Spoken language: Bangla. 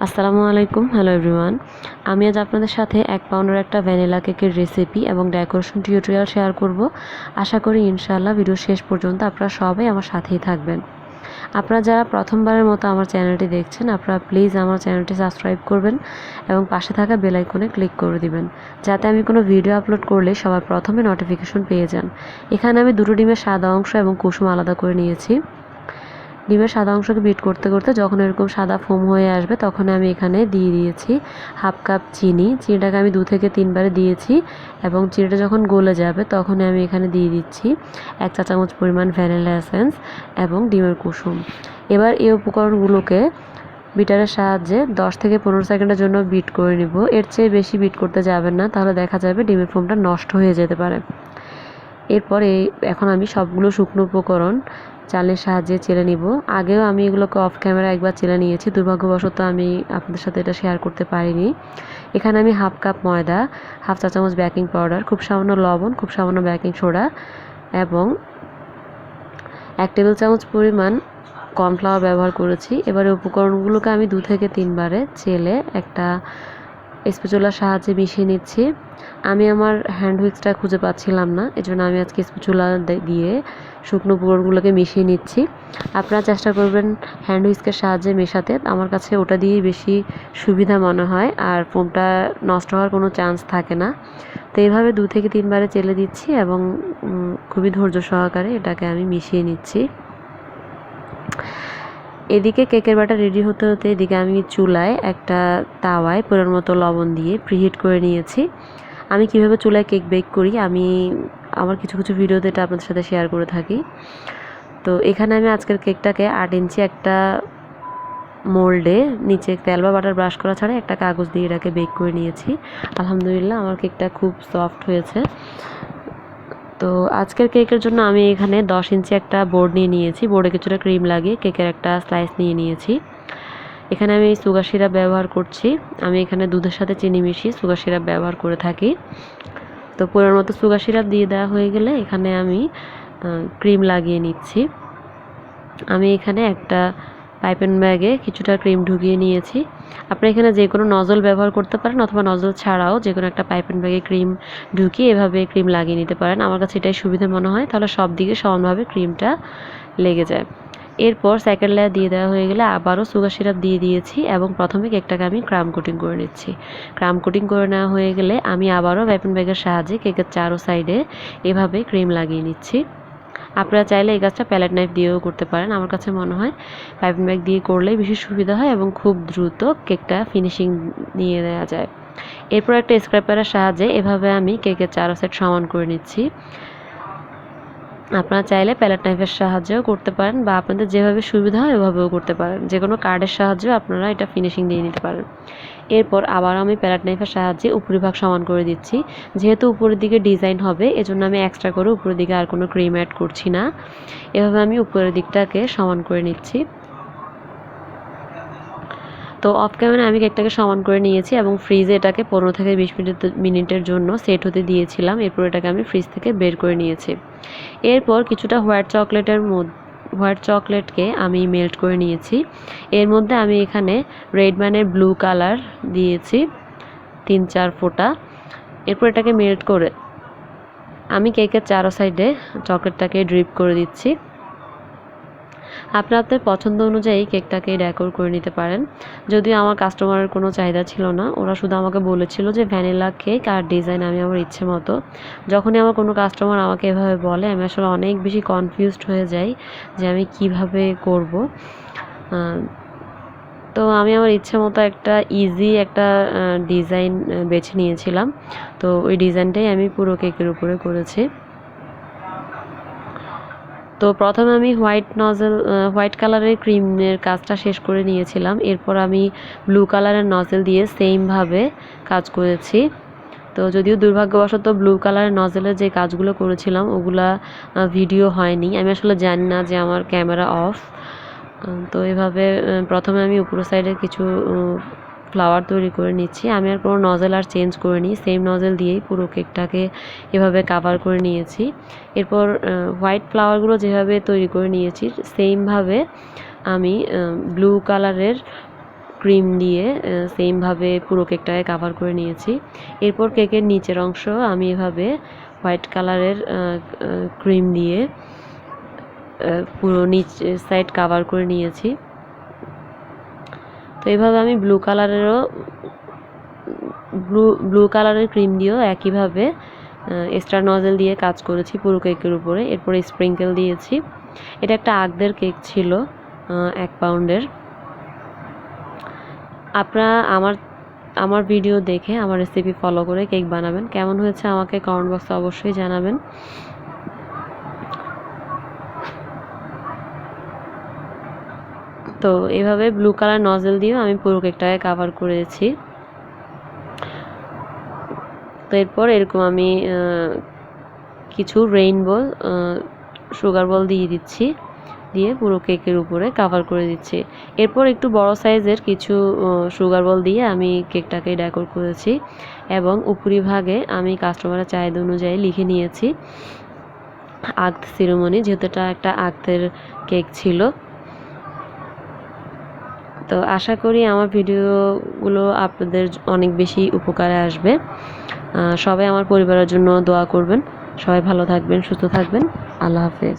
আসসালামু আলাইকুম, হ্যালো এভরিওয়ান। আমি আজ আপনাদের সাথে 1 পাউন্ডের একটা ভ্যানিলা কেকের রেসিপি এবং ডেকোরেশন টিউটোরিয়াল শেয়ার করব। আশা করি ইনশাআল্লাহ ভিডিও শেষ পর্যন্ত আপনারা সবাই আমার সাথেই থাকবেন। আপনারা যারা প্রথমবারের মতো আমার চ্যানেলটি দেখছেন, আপনারা প্লিজ আমার চ্যানেলটি সাবস্ক্রাইব করবেন এবং পাশে থাকা বেল আইকনে ক্লিক করে দিবেন, যাতে আমি কোনো ভিডিও আপলোড করলে সবার প্রথমে নোটিফিকেশন পেয়ে যান। এখানে আমি 2টো ডিমের সাদা অংশ এবং কুসুম আলাদা করে নিয়েছি। ডিমের সাদা অংশকে বিট করতে করতে যখন এরকম সাদা ফোম হয়ে আসবে, তখন আমি এখানে দিয়ে দিয়েছি হাফ কাপ চিনি। চিনিটাকে আমি 2 থেকে 3 বারে দিয়েছি এবং চিনিটা যখন গলে যাবে তখন আমি এখানে দিয়ে দিচ্ছি 1 চা চামচ পরিমাণ ভ্যানিলা এসেন্স এবং ডিমের কুসুম। এবার এই উপকরণগুলোকে বিটারের সাহায্যে 10 থেকে 15 সেকেন্ডের জন্য বিট করে নিব। এর চেয়ে বেশি বিট করতে যাবেন না, তাহলে দেখা যাবে ডিমের ফোমটা নষ্ট হয়ে যেতে পারে। এরপরে এখন আমি সবগুলো শুকনো উপকরণ চালের সাহায্যে চেলে নিব। আগেও আমি এগুলোকে অফ ক্যামেরা একবার চেলে নিয়েছি, দুর্ভাগ্যবশত আমি আপনাদের সাথে এটা শেয়ার করতে পারিনি। এখানে আমি হাফ কাপ ময়দা, হাফ চা চামচ বেকিং পাউডার, খুব সামান্য লবণ, খুব সামান্য বেকিং সোডা এবং 1 টেবিল চামচ পরিমাণ কর্নফ্লাওয়ার ব্যবহার করেছি। এবারে উপকরণগুলোকে আমি 2 থেকে 3 বারে চেলে একটা স্প্যাচুলার সাহায্যে মিশিয়ে নিচ্ছি। আমি আমার হ্যান্ড হুইক্সটা খুঁজে পাচ্ছিলাম না, এজন্য আমি আজকে স্প্যাচুলা দিয়ে শুকনো উপকরণগুলোকে মিশিয়ে নিচ্ছি। আপনারা চেষ্টা করবেন হ্যান্ড হুইস্কের সাহায্যে মেশাতে। আমার কাছে ওটা দিয়েই বেশি সুবিধা মনে হয়, আর ফোমটা নষ্ট হওয়ার কোনো চান্স থাকে না। তো এইভাবে 2 থেকে 3 বারে চেলে দিচ্ছি এবং খুবই ধৈর্য সহকারে এটাকে আমি মিশিয়ে নিচ্ছি। এদিকে কেকের ব্যাটার রেডি হতে হতে এদিকে আমি চুলায় একটা তাওয়ায় পরিমাণ মতো লবণ দিয়ে প্রিহিট করে নিয়েছি। আমি কিভাবে চুলায় কেক বেক করি আমি আমার কিছু ভিডিওতে এটা আপনাদের সাথে শেয়ার করে থাকি। তো এখানে আমি আজকের কেকটাকে 8 ইঞ্চি একটা মোল্ডে নিচে তেল বা বাটার ব্রাশ করা ছাড়া একটা কাগজ দিয়ে এটাকে বেক করে নিয়েছি। আলহামদুলিল্লাহ আমার কেকটা খুব সফট হয়েছে। তো আজকের কেকের জন্য আমি এখানে 10 ইঞ্চি একটা বোর্ড নিয়েছি। বোর্ডে কিছুটা ক্রিম লাগিয়ে কেকের একটা স্লাইস নিয়েছি। এখানে আমি সুগার সিরাপ ব্যবহার করছি। আমি এখানে দুধের সাথে চিনি মিশিয়ে সুগার সিরাপ ব্যবহার করে থাকি। তো পরিমাণ মতো সুগার সিরাপ দিয়ে দেওয়া হয়ে গেলে এখানে আমি ক্রিম লাগিয়ে নিচ্ছি। আমি এখানে একটা পাইপেন ব্যাগে কিছুটা ক্রিম ঢুকিয়ে নিয়েছি। আপনি এখানে যে কোনো নজল ব্যবহার করতে পারেন, অথবা নজল ছাড়াও যে কোনো একটা পাইপেন ব্যাগে ক্রিম ঢুকিয়ে এভাবে ক্রিম লাগিয়ে নিতে পারেন। আমার কাছে এটাই সুবিধা মনে হয়, তাহলে সব দিকে সমানভাবে ক্রিমটা লেগে যায়। এরপর সেকেন্ড লেয়ার দিয়ে দেওয়া হয়ে গেলে আবারও সুগার সিরাপ দিয়ে দিয়েছি এবং প্রথমে কেকটাকে আমি ক্রাম কোটিং করে নিচ্ছি। ক্রাম কোটিং করে নেওয়া হয়ে গেলে আমি আবারও পাইপেন ব্যাগের সাহায্যে কেকের চারো সাইডে এভাবে ক্রিম লাগিয়ে নিচ্ছি। আপনারা চাইলে এই কাজটা প্যালেট নাইফ দিয়েও করতে পারেন। আমার কাছে মনে হয় পাইপিং ব্যাগ দিয়ে করলেই বেশি সুবিধা হয় এবং খুব দ্রুত কেকটা ফিনিশিং নিয়ে নেওয়া যায়। এরপর একটা স্ক্র্যাপারের সাহায্যে এভাবে আমি কেকের চারো সাইড সমান করে নিচ্ছি। আপনারা চাইলে প্যালেট নাইফের সাহায্যেও করতে পারেন, বা আপনাদের যেভাবে সুবিধা হয় ওভাবেও করতে পারেন। যে কোনো কার্ডের সাহায্যেও আপনারা এটা ফিনিশিং দিয়ে নিতে পারেন। এরপর আবার আমি প্যালেট নাইফের সাহায্যে উপরিভাগ সমান করে দিচ্ছি। যেহেতু উপরের দিকে ডিজাইন হবে, এজন্য আমি এক্সট্রা করে উপরের দিকে আর কোনো ক্রিম অ্যাড করছি না। এভাবে আমি উপরের দিকটাকে সমান করে নিচ্ছি। তো অফ ক্যামেরা আমি কেকটাকে সমান করে নিয়েছি এবং ফ্রিজে এটাকে 15 থেকে 20 মিনিটের জন্য সেট হতে দিয়েছিলাম। এরপর এটাকে আমি ফ্রিজ থেকে বের করে নিয়েছি। এরপর কিছুটা হোয়াইট চকলেটকে আমি মেল্ট করে নিয়েছি। এর মধ্যে আমি এখানে রেডম্যানের ব্লু কালার দিয়েছি 3-4 ফোঁটা। এরপর এটাকে মেল্ট করে আমি কেকের চারো সাইডে চকলেটটাকে ড্রিপ করে দিচ্ছি। আপনাদের পছন্দ অনুযায়ী কেকটাকে ডেকোর করে নিতে পারেন। যদিও আমার কাস্টমারের কোনো চাহিদা ছিল না, ওরা শুধু আমাকে বলেছিল যে ভ্যানিলা কেক আর ডিজাইন আমি আমার ইচ্ছে মতো। যখনই আমার কোনো কাস্টমার আমাকে এভাবে বলে, আমি আসলে অনেক বেশি কনফিউজড হয়ে যাই যে আমি কিভাবে করব। তো আমি আমার ইচ্ছে মতো একটা ইজি একটা ডিজাইন বেছে নিয়েছিলাম। তো ওই ডিজাইনটাই আমি পুরো কেকের উপরে করেছি। তো প্রথমে আমি হোয়াইট কালারের ক্রিমের কাজটা শেষ করে নিয়েছিলাম। এরপর আমি ব্লু কালারের নজেল দিয়ে সেমভাবে কাজ করেছি। তো যদিও দুর্ভাগ্যবশত ব্লু কালারের নজেলের যে কাজগুলো করেছিলাম ওগুলা ভিডিও হয়নি। আমি আসলে জানি না যে আমার ক্যামেরা অফ। তো এভাবে প্রথমে আমি উপরের সাইডে কিছু ফ্লাওয়ার তৈরি করে নিচ্ছি। আমি আর কোনো নজেল আর চেঞ্জ করিনি, সেম নজেল দিয়েই পুরো কেকটাকে এভাবে কাভার করে নিয়েছি। এরপর হোয়াইট ফ্লাওয়ারগুলো যেভাবে তৈরি করে নিয়েছি সেমভাবে আমি ব্লু কালারের ক্রিম দিয়ে সেমভাবে পুরো কেকটাকে কাভার করে নিয়েছি। এরপর কেকের নিচের অংশ আমি এভাবে হোয়াইট কালারের ক্রিম দিয়ে পুরো নিচ সাইড কাভার করে নিয়েছি। তো এইভাবে আমি ব্লু কালারের ক্রিম দিয়েও একইভাবে এক্সট্রা নজেল দিয়ে কাজ করেছি পুরো কেকের উপরে। এরপরে স্প্রিঙ্কেল দিয়েছি। এটা একটা আগদের কেক ছিল 1 পাউন্ডের। আপনারা আমার ভিডিও দেখে আমার রেসিপি ফলো করে কেক বানাবেন। কেমন হয়েছে আমাকে কমেন্ট বক্সে অবশ্যই জানাবেন। তো এভাবে ব্লু কালার নজেল দিয়েও আমি পুরো কেকটাকে কাভার করেছি। তো এরপর এরকম আমি কিছু রেইনবো সুগার বল দিয়ে দিচ্ছি, দিয়ে পুরো কেকের উপরে কাভার করে দিচ্ছি। এরপর একটু বড় সাইজের কিছু সুগার বল দিয়ে আমি কেকটাকে ডেকোর করেছি এবং উপরিভাগে আমি কাস্টমারের চাহিদা অনুযায়ী লিখে নিয়েছি আগদ সিরিমনি, যেহেতু এটা একটা আগদের কেক ছিল। তো আশা করি আমার ভিডিওগুলো আপনাদের অনেক বেশি উপকারে আসবে। সবাই আমার পরিবারের জন্য দোয়া করবেন। সবাই ভালো থাকবেন, সুস্থ থাকবেন। আল্লাহ হাফেজ।